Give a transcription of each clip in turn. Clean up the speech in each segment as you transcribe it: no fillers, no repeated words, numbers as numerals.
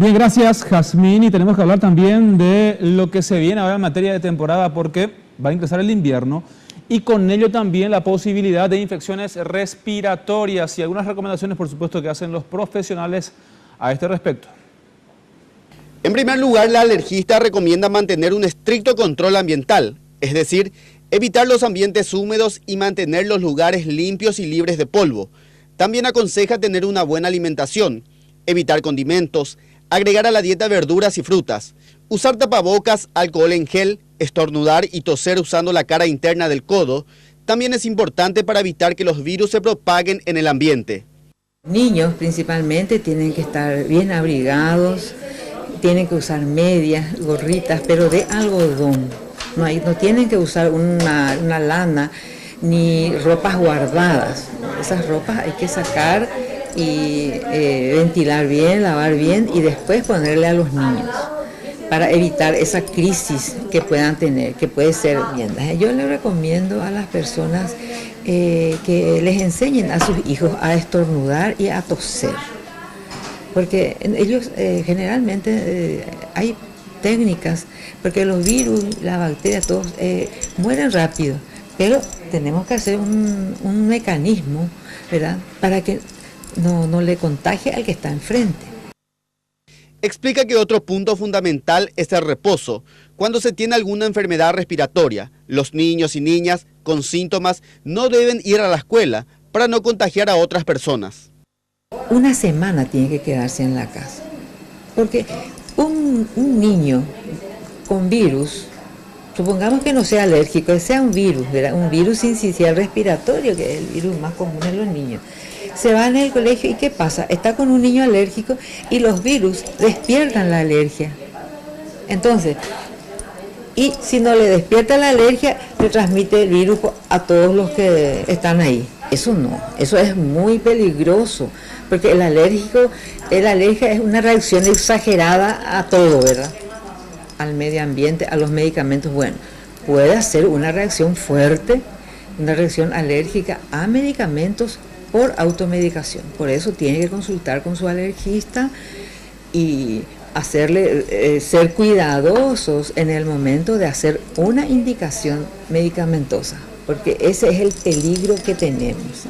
Bien, gracias, Jazmín. Y tenemos que hablar también de lo que se viene ahora en materia de temporada, porque va a ingresar el invierno y con ello también la posibilidad de infecciones respiratorias y algunas recomendaciones, por supuesto, que hacen los profesionales a este respecto. En primer lugar, la alergista recomienda mantener un estricto control ambiental, es decir, evitar los ambientes húmedos y mantener los lugares limpios y libres de polvo. También aconseja tener una buena alimentación, evitar condimentos, agregar a la dieta verduras y frutas, usar tapabocas, alcohol en gel, estornudar y toser usando la cara interna del codo. También es importante para evitar que los virus se propaguen en el ambiente. Niños principalmente tienen que estar bien abrigados, tienen que usar medias, gorritas, pero de algodón. No tienen que usar una lana ni ropas guardadas. Esas ropas hay que sacar y ventilar bien, lavar bien y después ponerle a los niños para evitar esa crisis que puedan tener, que puede ser bien. Yo les recomiendo a las personas que les enseñen a sus hijos a estornudar y a toser, porque ellos generalmente hay técnicas, porque los virus, las bacterias, todos mueren rápido, pero tenemos que hacer un mecanismo, ¿verdad?, para que no le contagie al que está enfrente. Explica que otro punto fundamental es el reposo. Cuando se tiene alguna enfermedad respiratoria, los niños y niñas con síntomas no deben ir a la escuela para no contagiar a otras personas. Una semana tiene que quedarse en la casa, porque un niño con virus, supongamos que no sea alérgico, que sea un virus, ¿verdad?, un virus sincicial respiratorio, que es el virus más común en los niños. Se va en el colegio y ¿qué pasa? Está con un niño alérgico y los virus despiertan la alergia. Entonces, y si no le despierta la alergia, le transmite el virus a todos los que están ahí. Eso no, eso es muy peligroso, porque la alergia es una reacción exagerada a todo, ¿verdad? Al medio ambiente, a los medicamentos. Bueno, puede ser una reacción fuerte, una reacción alérgica a medicamentos por automedicación. Por eso tiene que consultar con su alergista y ser cuidadosos en el momento de hacer una indicación medicamentosa, porque ese es el peligro que tenemos.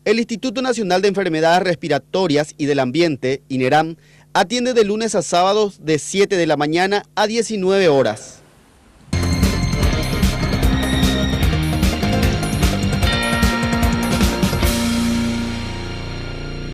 El Instituto Nacional de Enfermedades Respiratorias y del Ambiente, INERAM, atiende de lunes a sábados de 7 de la mañana a 19 horas.